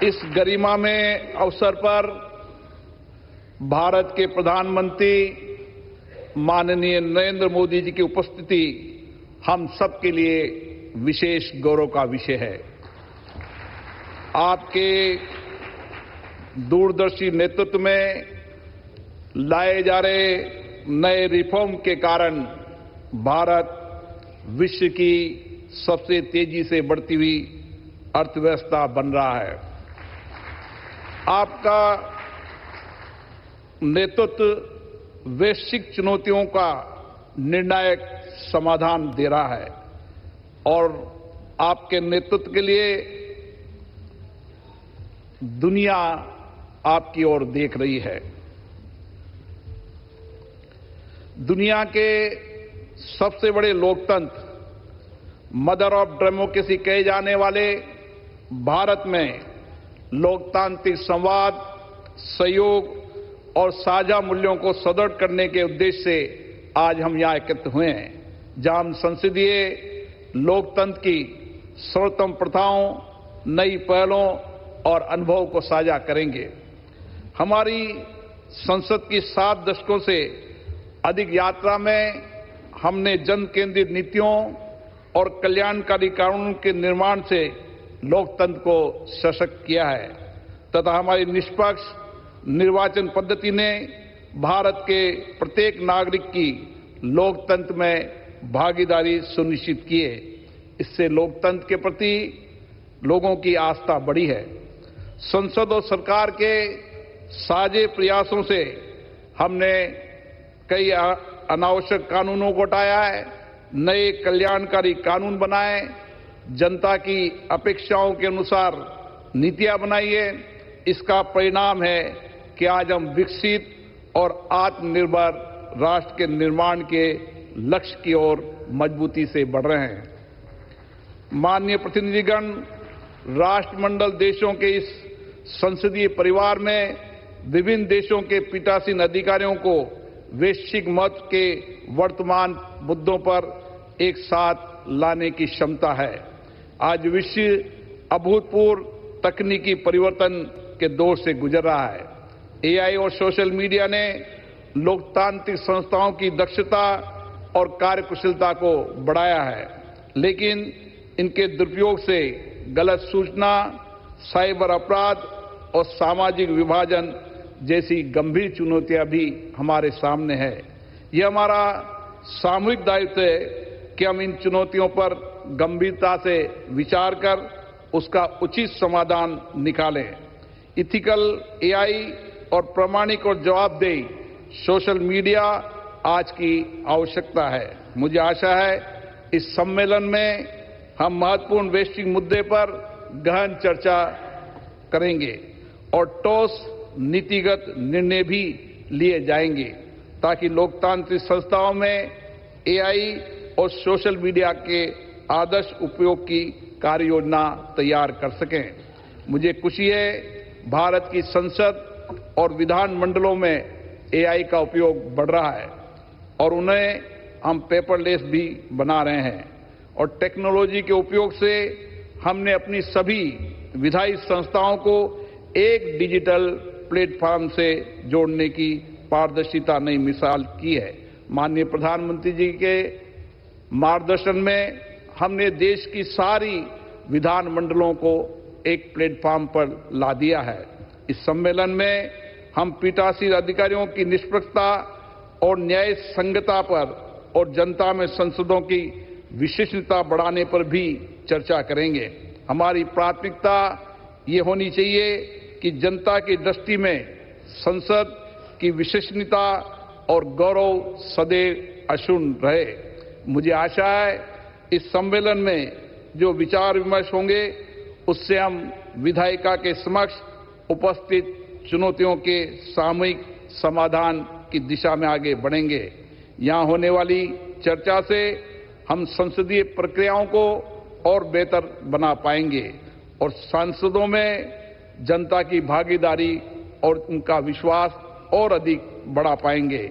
इस गरिमामय अवसर पर भारत के प्रधानमंत्री माननीय नरेंद्र मोदी जी की उपस्थिति हम सबके लिए विशेष गौरव का विषय है। आपके दूरदर्शी नेतृत्व में लाए जा रहे नए रिफॉर्म के कारण भारत विश्व की सबसे तेजी से बढ़ती हुई अर्थव्यवस्था बन रहा है। आपका नेतृत्व वैश्विक चुनौतियों का निर्णायक समाधान दे रहा है और आपके नेतृत्व के लिए दुनिया आपकी ओर देख रही है। दुनिया के सबसे बड़े लोकतंत्र, मदर ऑफ डेमोक्रेसी कहे जाने वाले भारत में लोकतांत्रिक संवाद, सहयोग और साझा मूल्यों को सुदृढ़ करने के उद्देश्य से आज हम यहां एकत्र हुए हैं, जहां हम संसदीय लोकतंत्र की सर्वोत्तम प्रथाओं, नई पहलों और अनुभव को साझा करेंगे। हमारी संसद की 7 दशकों से अधिक यात्रा में हमने जन केंद्रित नीतियों और कल्याणकारी कानूनों के निर्माण से लोकतंत्र को सशक्त किया है तथा हमारी निष्पक्ष निर्वाचन पद्धति ने भारत के प्रत्येक नागरिक की लोकतंत्र में भागीदारी सुनिश्चित की है। इससे लोकतंत्र के प्रति लोगों की आस्था बढ़ी है। संसद और सरकार के साझे प्रयासों से हमने कई अनावश्यक कानूनों को हटाया है, नए कल्याणकारी कानून बनाए, जनता की अपेक्षाओं के अनुसार नीतियां बनाई है। इसका परिणाम है कि आज हम विकसित और आत्मनिर्भर राष्ट्र के निर्माण के लक्ष्य की ओर मजबूती से बढ़ रहे हैं। माननीय प्रतिनिधिगण, राष्ट्रमंडल देशों के इस संसदीय परिवार में विभिन्न देशों के पीठासीन अधिकारियों को वैश्विक महत्व के वर्तमान मुद्दों पर एक साथ लाने की क्षमता है। आज विश्व अभूतपूर्व तकनीकी परिवर्तन के दौर से गुजर रहा है। एआई और सोशल मीडिया ने लोकतांत्रिक संस्थाओं की दक्षता और कार्यकुशलता को बढ़ाया है, लेकिन इनके दुरुपयोग से गलत सूचना, साइबर अपराध और सामाजिक विभाजन जैसी गंभीर चुनौतियां भी हमारे सामने है। यह हमारा सामूहिक दायित्व है कि हम इन चुनौतियों पर गंभीरता से विचार कर उसका उचित समाधान निकालें। इथिकल एआई और प्रामाणिक और जवाबदेही सोशल मीडिया आज की आवश्यकता है। मुझे आशा है इस सम्मेलन में हम महत्वपूर्ण वैश्विक मुद्दे पर गहन चर्चा करेंगे और ठोस नीतिगत निर्णय भी लिए जाएंगे ताकि लोकतांत्रिक संस्थाओं में एआई और सोशल मीडिया के आदर्श उपयोग की कार्य योजना तैयार कर सकें। मुझे खुशी है भारत की संसद और विधान मंडलों में एआई का उपयोग बढ़ रहा है और उन्हें हम पेपरलेस भी बना रहे हैं और टेक्नोलॉजी के उपयोग से हमने अपनी सभी विधायी संस्थाओं को एक डिजिटल प्लेटफॉर्म से जोड़ने की पारदर्शिता नई मिसाल की है। माननीय प्रधानमंत्री जी के मार्गदर्शन में हमने देश की सारी विधान मंडलों को एक प्लेटफॉर्म पर ला दिया है। इस सम्मेलन में हम पीठासीन अधिकारियों की निष्पक्षता और न्याय संगतता पर और जनता में संसदों की विश्वसनीयता बढ़ाने पर भी चर्चा करेंगे। हमारी प्राथमिकता ये होनी चाहिए कि जनता की दृष्टि में संसद की विश्वसनीयता और गौरव सदैव अक्षुण्ण रहे। मुझे आशा है इस सम्मेलन में जो विचार विमर्श होंगे उससे हम विधायिका के समक्ष उपस्थित चुनौतियों के सामूहिक समाधान की दिशा में आगे बढ़ेंगे। यहाँ होने वाली चर्चा से हम संसदीय प्रक्रियाओं को और बेहतर बना पाएंगे और सांसदों में जनता की भागीदारी और उनका विश्वास और अधिक बढ़ा पाएंगे।